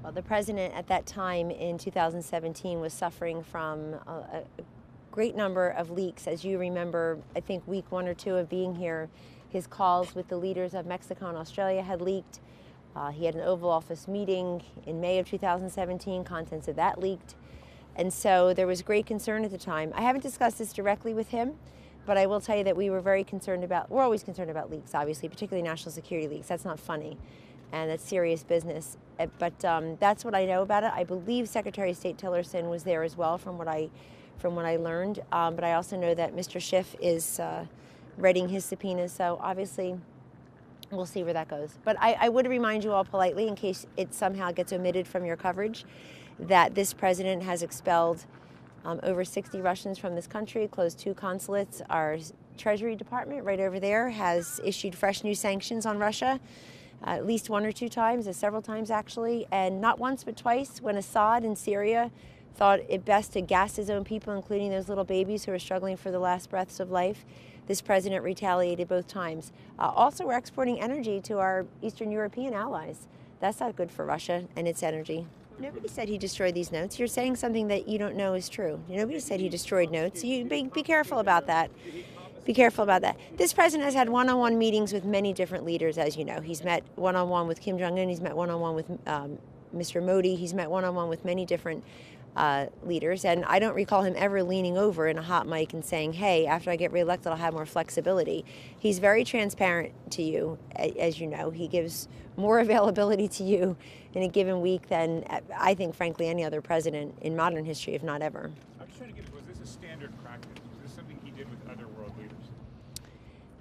Well, the president at that time in 2017 was suffering from a great number of leaks. As you remember, I think week 1 or 2 of being here, his calls with the leaders of Mexico and Australia had leaked. He had an Oval Office meeting in May of 2017, contents of that leaked. And so there was great concern at the time. I haven't discussed this directly with him, but I will tell you that we were very concerned about, we're always concerned about leaks, obviously, particularly national security leaks. That's not funny, and that's serious business. But that's what I know about it. I believe Secretary of State Tillerson was there as well, from what I learned. But I also know that Mr. Schiff is readying his subpoenas, so obviously we'll see where that goes. But I would remind you all politely, in case it somehow gets omitted from your coverage, that this president has expelled over 60 Russians from this country, closed 2 consulates. Our Treasury Department right over there has issued fresh new sanctions on Russia, at least 1 or 2 times, several times actually, and not once but twice when Assad in Syria thought it best to gas his own people, including those little babies who are struggling for the last breaths of life. This president retaliated both times. Also, we're exporting energy to our Eastern European allies. That's not good for Russia and its energy. Nobody said he destroyed these notes. You're saying something that you don't know is true. Nobody said he destroyed notes. You be careful about that. Be careful about that. This president has had one-on-one meetings with many different leaders, as you know. He's met one-on-one with Kim Jong-un. He's met one-on-one with Mr. Modi. He's met one-on-one with many different leaders, and I don't recall him ever leaning over in a hot mic and saying, hey, after I get reelected, I'll have more flexibility. He's very transparent to you, as you know. He gives more availability to you in a given week than, I think, frankly, any other president in modern history, if not ever. I'm just trying to get, was this a standard practice? Was this something he did with other world leaders?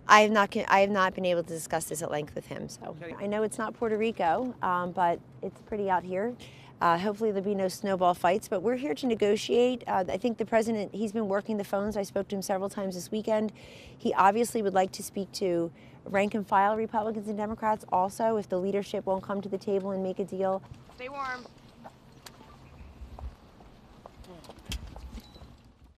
I have not been able to discuss this at length with him. So I know it's not Puerto Rico, but it's pretty out here. Hopefully there'll be no snowball fights, but we're here to negotiate. I think the president, he's been working the phones. I spoke to him several times this weekend. He obviously would like to speak to rank and file Republicans and Democrats also, if the leadership won't come to the table and make a deal. Stay warm.